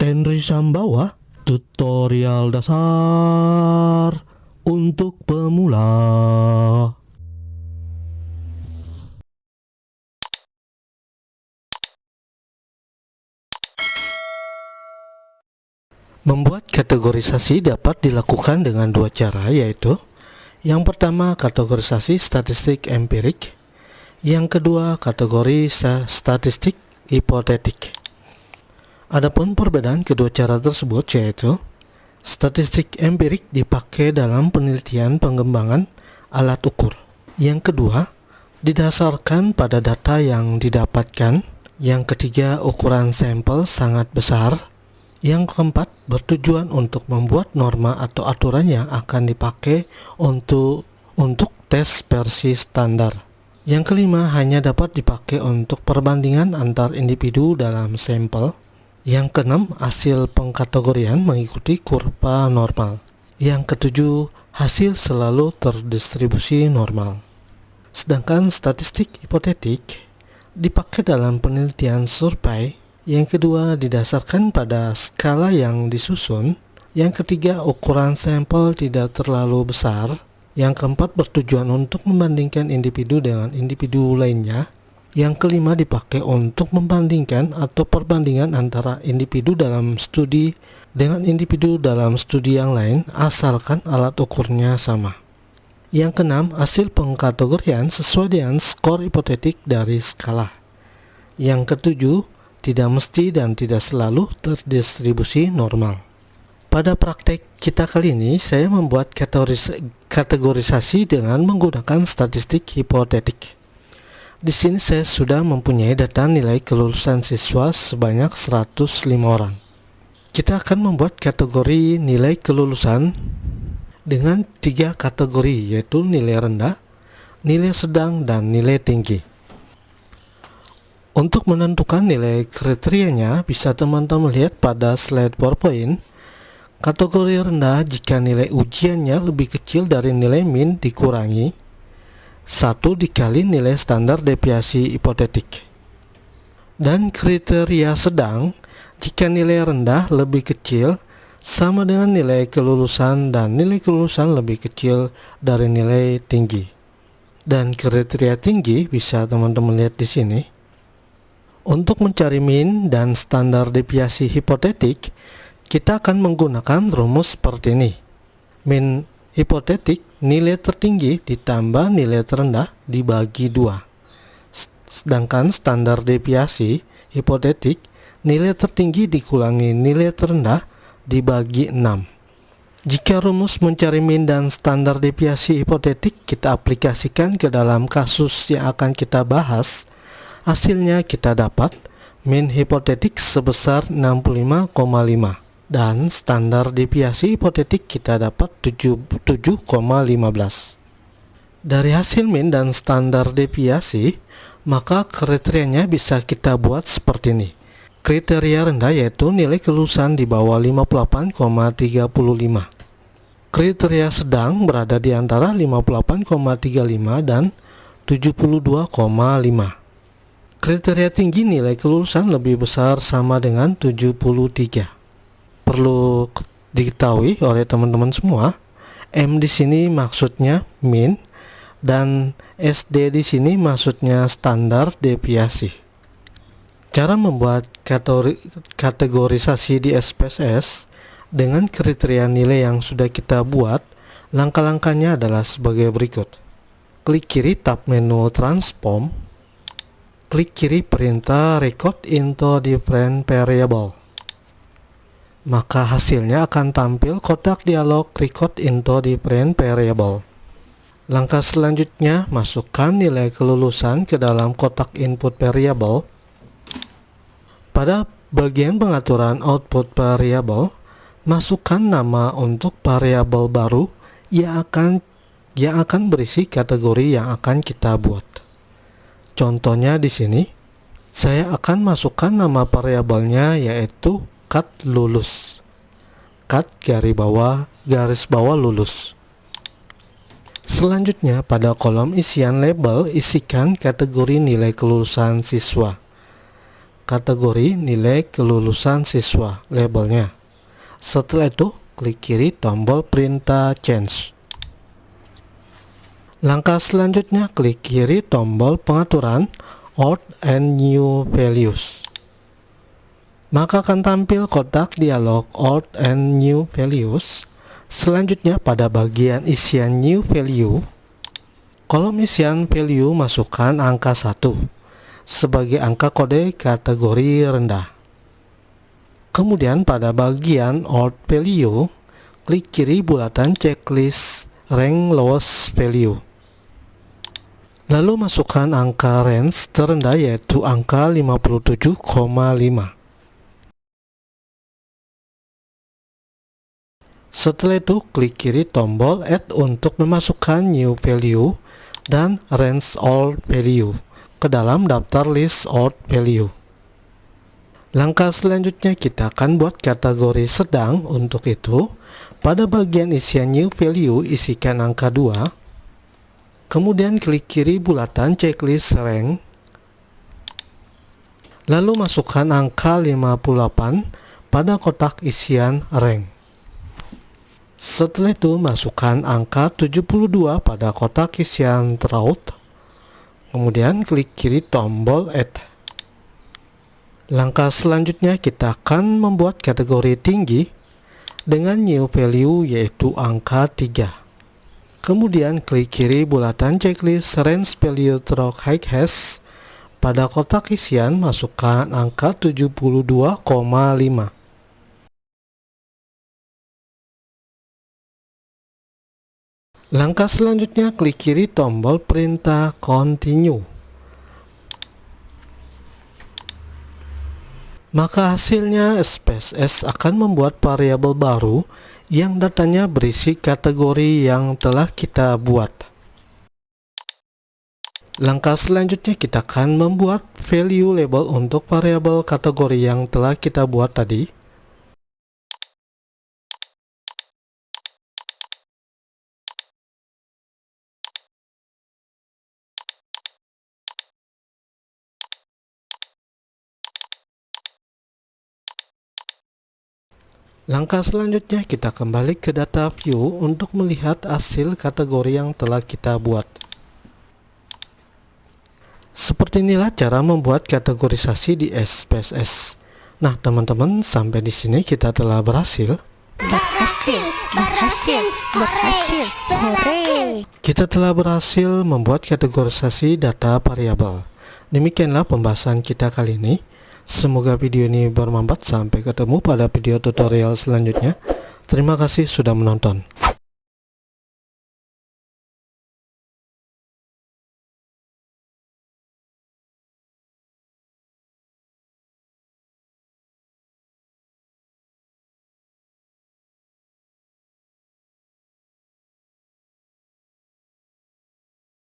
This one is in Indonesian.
Tenri Sambawa, tutorial dasar untuk pemula. Membuat kategorisasi dapat dilakukan dengan dua cara, yaitu yang pertama kategorisasi statistik empirik, yang kedua kategori statistik hipotetik. Adapun perbedaan kedua cara tersebut yaitu statistik empirik dipakai dalam penelitian pengembangan alat ukur. Yang kedua, didasarkan pada data yang didapatkan. Yang ketiga, ukuran sampel sangat besar. Yang keempat, bertujuan untuk membuat norma atau aturan yang akan dipakai untuk tes versi standar. Yang kelima, hanya dapat dipakai untuk perbandingan antar individu dalam sampel. Yang keenam, hasil pengkategorian mengikuti kurva normal. Yang ketujuh, hasil selalu terdistribusi normal. Sedangkan statistik hipotetik dipakai dalam penelitian survei. Yang kedua, didasarkan pada skala yang disusun. Yang ketiga, ukuran sampel tidak terlalu besar. Yang keempat, bertujuan untuk membandingkan individu dengan individu lainnya. Yang kelima, dipakai untuk membandingkan atau perbandingan antara individu dalam studi dengan individu dalam studi yang lain, asalkan alat ukurnya sama. Yang keenam, hasil pengkategorian sesuai dengan skor hipotetik dari skala. Yang ketujuh, tidak mesti dan tidak selalu terdistribusi normal. Pada praktek kita kali ini, saya membuat kategorisasi dengan menggunakan statistik hipotetik. Di sini saya sudah mempunyai data nilai kelulusan siswa sebanyak 105 orang. Kita akan membuat kategori nilai kelulusan dengan 3 kategori, yaitu nilai rendah, nilai sedang, dan nilai tinggi. Untuk menentukan nilai kriterianya, bisa teman-teman lihat pada slide PowerPoint. Kategori rendah jika nilai ujiannya lebih kecil dari nilai min dikurangi 1 dikali nilai standar deviasi hipotetik. Dan kriteria sedang jika nilai rendah lebih kecil sama dengan nilai kelulusan dan nilai kelulusan lebih kecil dari nilai tinggi. Dan kriteria tinggi bisa teman-teman lihat di sini. Untuk mencari min dan standar deviasi hipotetik, kita akan menggunakan rumus seperti ini. Min hipotetik, nilai tertinggi ditambah nilai terendah dibagi 2. Sedangkan standar deviasi hipotetik, nilai tertinggi dikurangi nilai terendah dibagi 6. Jika rumus mencari min dan standar deviasi hipotetik kita aplikasikan ke dalam kasus yang akan kita bahas, hasilnya kita dapat min hipotetik sebesar 65,5. Dan standar deviasi hipotetik kita dapat 7,15. Dari hasil min dan standar deviasi, maka kriterianya bisa kita buat seperti ini. Kriteria rendah yaitu nilai kelulusan di bawah 58,35. Kriteria sedang berada di antara 58,35 dan 72,5. Kriteria tinggi nilai kelulusan lebih besar sama dengan 73. Perlu diketahui oleh teman-teman semua, M di sini maksudnya min dan SD di sini maksudnya standar deviasi. Cara membuat kategorisasi di SPSS dengan kriteria nilai yang sudah kita buat, langkah-langkahnya adalah sebagai berikut. Klik kiri tab menu transform, klik kiri perintah record into different variable. Maka hasilnya akan tampil kotak dialog record into different variable. Langkah selanjutnya, masukkan nilai kelulusan ke dalam kotak input variable. Pada bagian pengaturan output variable, masukkan nama untuk variabel baru yang akan berisi kategori yang akan kita buat. Contohnya di sini, saya akan masukkan nama variabelnya yaitu cut lulus. Cut garis bawah lulus. Selanjutnya pada kolom isian label isikan kategori nilai kelulusan siswa. kategori nilai kelulusan siswa, labelnya. Setelah itu, klik kiri tombol perintah change. Langkah selanjutnya, klik kiri tombol pengaturan Old and New Values. Maka akan tampil kotak dialog Old and New Values. Selanjutnya pada bagian isian New Value, kolom isian value masukkan angka 1 sebagai angka kode kategori rendah. Kemudian pada bagian Old Value, klik kiri bulatan checklist Rank Lowest Value. Lalu masukkan angka range terendah yaitu angka 57,5. Setelah itu, klik kiri tombol Add untuk memasukkan New Value dan Range Old Value ke dalam daftar list Old Value. Langkah selanjutnya kita akan buat kategori sedang. Untuk itu, pada bagian isian New Value isikan angka 2. Kemudian klik kiri bulatan checklist rank. Lalu masukkan angka 58 pada kotak isian rank. Setelah itu, masukkan angka 72 pada kotak isian throat. Kemudian klik kiri tombol Add. Langkah selanjutnya kita akan membuat kategori tinggi dengan new value yaitu angka 3. Kemudian klik kiri bulatan checklist range value throat high hash. Pada kotak isian masukkan angka 72,5. Langkah selanjutnya, klik kiri tombol perintah continue. Maka hasilnya SPSS akan membuat variabel baru yang datanya berisi kategori yang telah kita buat. Langkah selanjutnya kita akan membuat value label untuk variabel kategori yang telah kita buat tadi. Langkah selanjutnya kita kembali ke data view untuk melihat hasil kategori yang telah kita buat. Seperti inilah cara membuat kategorisasi di SPSS. Nah, teman-teman, sampai di sini kita telah berhasil. Berhasil. Kita telah berhasil membuat kategorisasi data variabel. Demikianlah pembahasan kita kali ini. Semoga video ini bermanfaat. Sampai ketemu pada video tutorial selanjutnya. Terima kasih sudah menonton.